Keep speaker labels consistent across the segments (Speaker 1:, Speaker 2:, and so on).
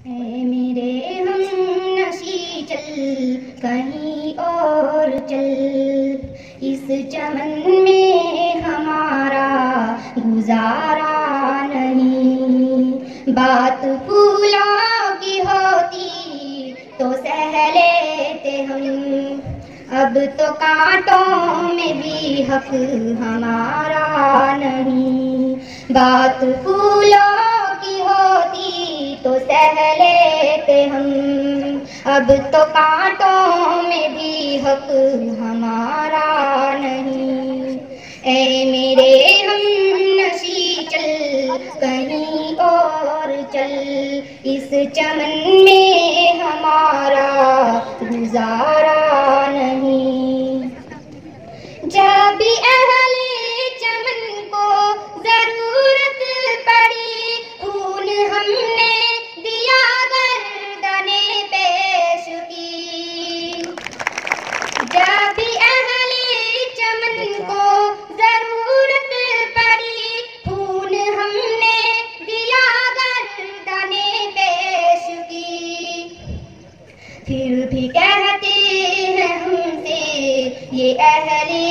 Speaker 1: ऐ मेरे हम नशी चल कहीं और चल, इस चमन में हमारा गुजारा नहीं। बात फूलों की होती तो सह लेते हम, अब तो कांटों में भी हक हमारा नहीं। बात फूलों की होती तो सह लेते हम, अब तो कांटों में भी हक हमारा नहीं। ऐ मेरे हम नशी चल कहीं और चल, इस चमन में हमारा गुजारा नहीं। जब भी अहले चमन को जरूरत पड़ी, खून हमने दिया गर्दने पेश की। जब भी अहले चमन को जरूरत पड़ी, खून हमने दिया गर्दने पेश की। फिर भी कहते हैं हमसे ये अहले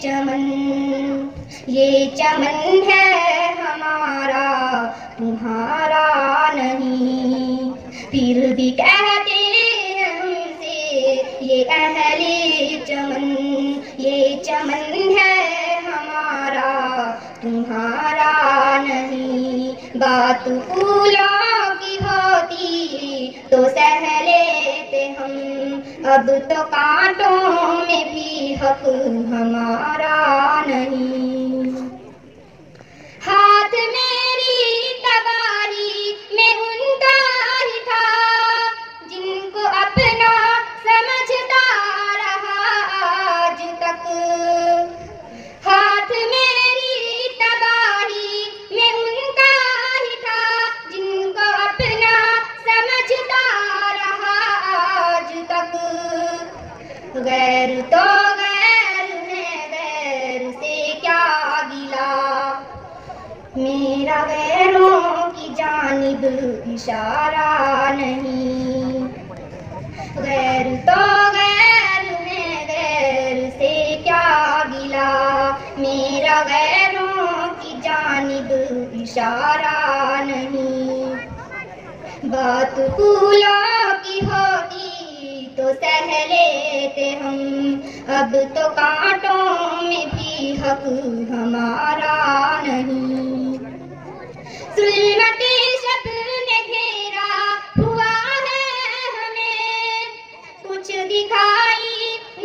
Speaker 1: चमन, ये चमन है हमारा तुम्हारा नहीं। फिर भी कहते हैं हमसे ये अहले चमन, ये चमन है हमारा तुम्हारा नहीं। बात फूलों की होती तो सह लेते हम, अब तो कांटों में भी हक हमारा नहीं। हाथ मेरी तबाही में उनका ही था, जिनको अपना समझता रहा आज तक। हाथ मेरी तबाही में उनका ही था, जिनको अपना समझता रहा आज तक। गैर तो गैर है, गैर से क्या गिला, मेरा गैरों की जानिब इशारा नहीं। गैर तो गैर है, गैर से क्या गिला, मेरा गैरों की जानिब इशारा नहीं। बात फूलों की होती तो सह लेते हम, अब तो कांटों में भी हक हमारा नहीं। जुल्मते शब ने घेरा हुआ है हमें, कुछ दिखाई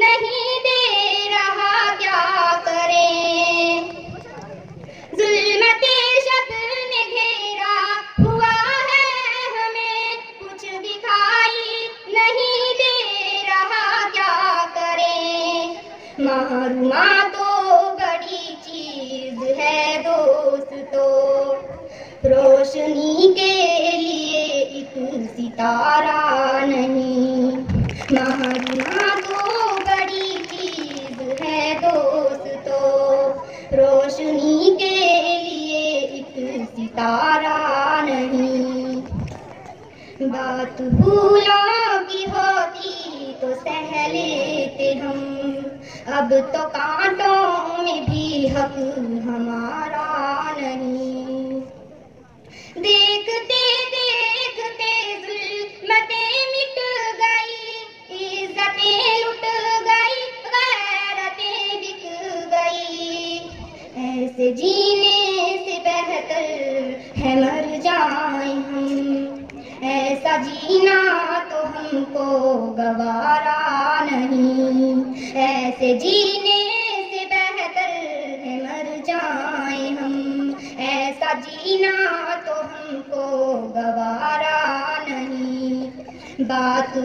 Speaker 1: नहीं दे रहा क्या करें। जुल्मते शब ने घेरा हुआ है हमें, कुछ दिखाई नहीं दे रहा क्या करें। मारूमा तो बड़ी चीज है दोस्तों, रोशनी के लिए एक सितारा नहीं। मारूमा तो बड़ी चीज है दोस्तों, रोशनी के लिए एक सितारा नहीं। बात फूलों की होती तो सह लेते हम, अब तो कांटों में भी हक हमारा नहीं। देखते देखते जुल्मतें मिट गई, इज्जतें लुट गई, गैरतें बिक गई। ऐसे जीने से बेहतर है मर जाए हम, ऐसा जीना तो हमको गवारा नहीं। ऐसे जीने से बेहतर है मर जाए हम, ऐसा जीना तो हमको गवारा नहीं। बात